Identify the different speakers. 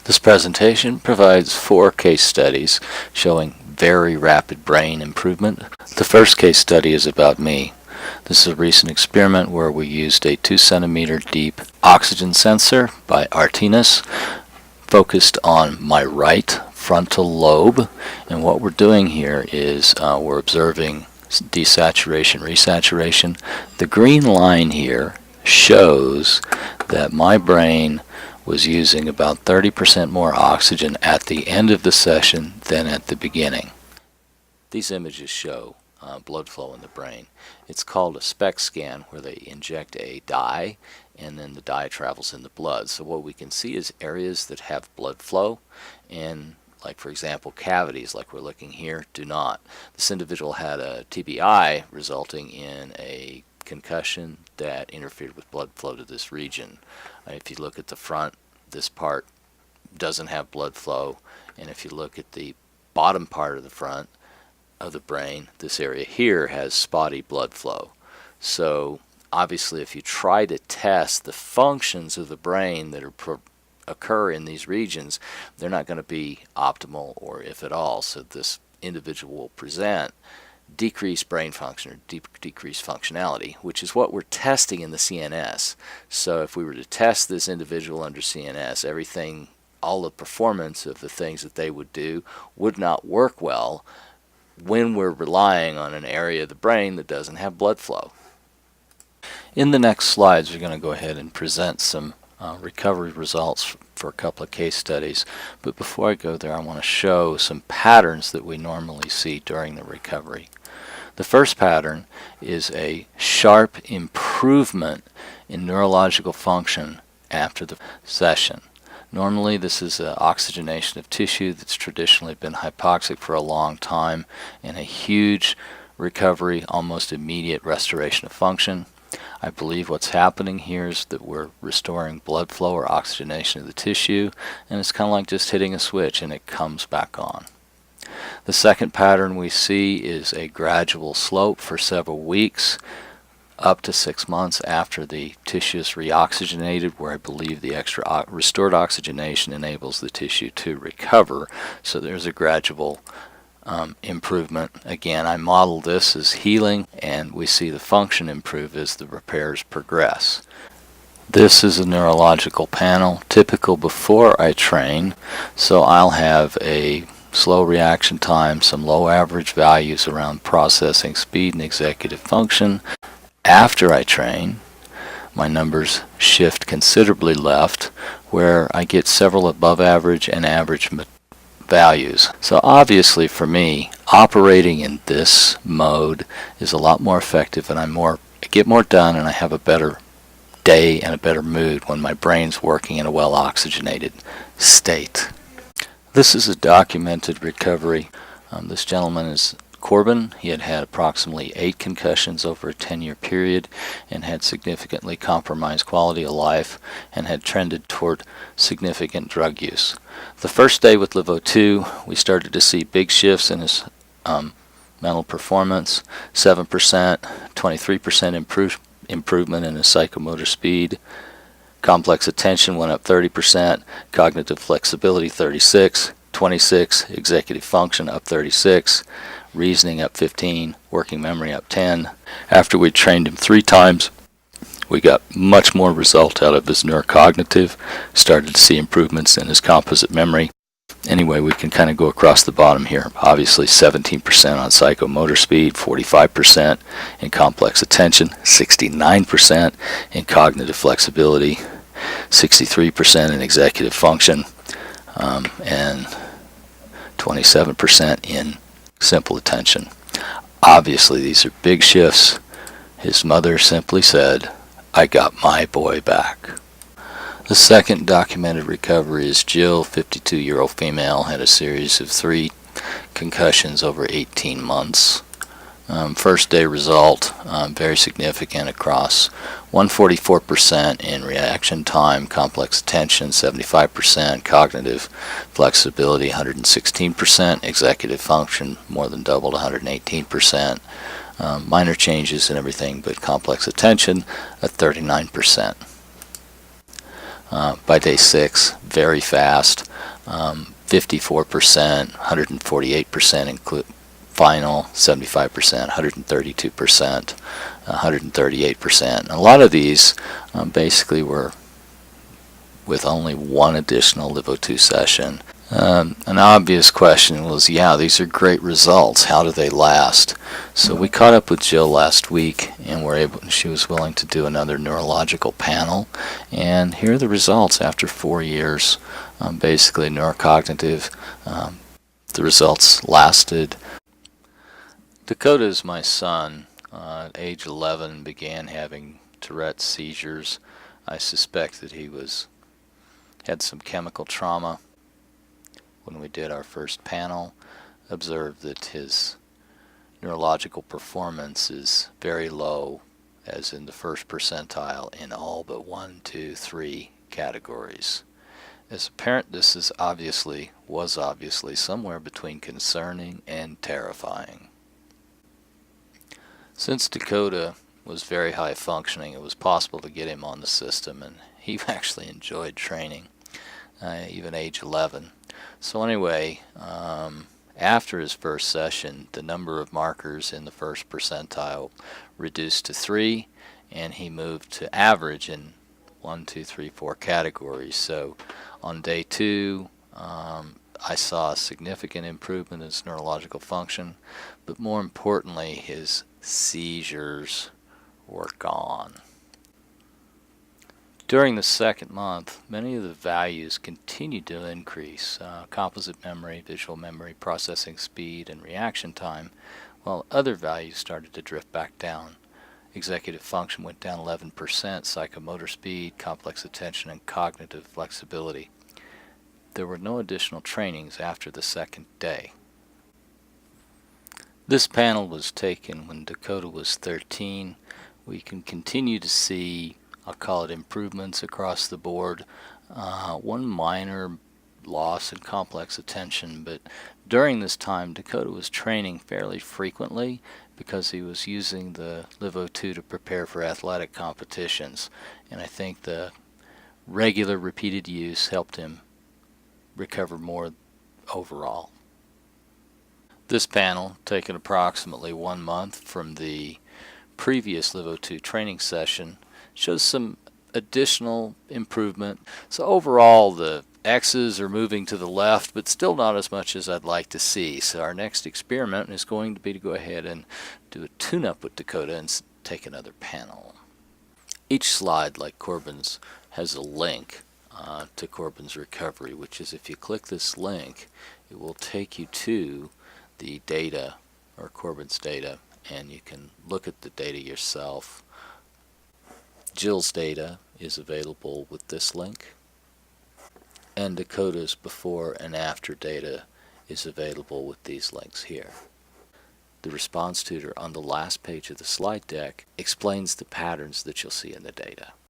Speaker 1: This presentation provides 4 case studies showing very rapid brain improvement. The first case study is about me. This is a recent experiment where we used a 2 centimeter deep oxygen sensor by Artinus focused on my right frontal lobe, and what we're doing here is we're observing desaturation, resaturation. The green line here shows that my brain was using about 30% more oxygen at the end of the session than at the beginning. These images show blood flow in the brain. It's called a SPECT scan, where they inject a dye and then the dye travels in the blood. So what we can see is areas that have blood flow, and like for example cavities like we're looking here do not. This individual had a TBI resulting in a concussion that interfered with blood flow to this region. If you look at the front, this part doesn't have blood flow, and if you look at the bottom part of the front of the brain, this area here has spotty blood flow. So obviously if you try to test the functions of the brain that occur in these regions, they're not going to be optimal, or if at all. So this individual will present decreased brain function or decreased functionality, which is what we're testing in the CNS. So if we were to test this individual under CNS, everything, all the performance of the things that they would do would not work well when we're relying on an area of the brain that doesn't have blood flow. In the next slides, we're going to go ahead and present some recovery results for a couple of case studies. But before I go there, I want to show some patterns that we normally see during the recovery. The first pattern is a sharp improvement in neurological function after the session. Normally this is an oxygenation of tissue that's traditionally been hypoxic for a long time, and a huge recovery, almost immediate restoration of function. I believe what's happening here is that we're restoring blood flow or oxygenation of the tissue, and it's kind of like just hitting a switch and it comes back on. The second pattern we see is a gradual slope for several weeks, up to 6 months after the tissue is reoxygenated, where I believe the extra restored oxygenation enables the tissue to recover. So there's a gradual improvement. Again, I model this as healing, and we see the function improve as the repairs progress. This is a neurological panel, typical before I train, so I'll have a slow reaction time, some low average values around processing speed and executive function. After I train, my numbers shift considerably left, where I get several above average and average values. So obviously for me, operating in this mode is a lot more effective, and I get more done, and I have a better day and a better mood when my brain's working in a well oxygenated state. This is a documented recovery. This gentleman is Corbin. He had had approximately 8 concussions over a 10-year period and had significantly compromised quality of life and had trended toward significant drug use. The first day with LiveO2, we started to see big shifts in his mental performance, 7%, 23% improvement in his psychomotor speed. Complex attention went up 30%, cognitive flexibility 36, 26, executive function up 36, reasoning up 15, working memory up 10. After we trained him 3 times, we got much more result out of his neurocognitive, started to see improvements in his composite memory. Anyway, we can kind of go across the bottom here. Obviously 17% on psychomotor speed, 45% in complex attention, 69% in cognitive flexibility, 63% in executive function, and 27% in simple attention. Obviously these are big shifts. His mother simply said, "I got my boy back." The second documented recovery is Jill, 52-year-old female, had a series of 3 concussions over 18 months. First day result, very significant across 144% in reaction time, complex attention 75%, cognitive flexibility 116%, executive function more than doubled 118%, minor changes in everything but complex attention at 39%. By day 6, very fast, 54%, 148% include final, 75%, 132%, 138%. A lot of these basically were with only one additional LiveO2 session. An obvious question was, yeah, these are great results. How do they last? So we caught up with Jill last week, and she was willing to do another neurological panel. And here are the results after 4 years. Basically neurocognitive. The results lasted. Dakota is my son. At age 11 began having Tourette's seizures. I suspect that he had some chemical trauma. When we did our first panel, observed that his neurological performance is very low, as in the first percentile in all but 1, 2, 3 categories. As a parent, this was obviously somewhere between concerning and terrifying. Since Dakota was very high functioning, it was possible to get him on the system, and he actually enjoyed training, even age 11. So anyway, after his first session, the number of markers in the first percentile reduced to 3, and he moved to average in 1, 2, 3, 4 categories. So on day 2, I saw a significant improvement in his neurological function, but more importantly, his seizures were gone. During the second month, many of the values continued to increase: composite memory, visual memory, processing speed, and reaction time, while other values started to drift back down. Executive function went down 11%, psychomotor speed, complex attention, and cognitive flexibility. There were no additional trainings after the second day. This panel was taken when Dakota was 13. We can continue to see, I'll call it, improvements across the board. One minor loss in complex attention, but during this time Dakota was training fairly frequently because he was using the LiveO2 to prepare for athletic competitions, and I think the regular repeated use helped him recover more overall. This panel, taken approximately 1 month from the previous LiveO2 training session, shows some additional improvement. So overall, the X's are moving to the left, but still not as much as I'd like to see. So our next experiment is going to be to go ahead and do a tune-up with Dakota and take another panel. Each slide, like Corbin's, has a link to Corbin's recovery, which is, if you click this link, it will take you to the data, or Corbin's data, and you can look at the data yourself. Jill's data is available with this link, and Dakota's before and after data is available with these links here. The response tutor on the last page of the slide deck explains the patterns that you'll see in the data.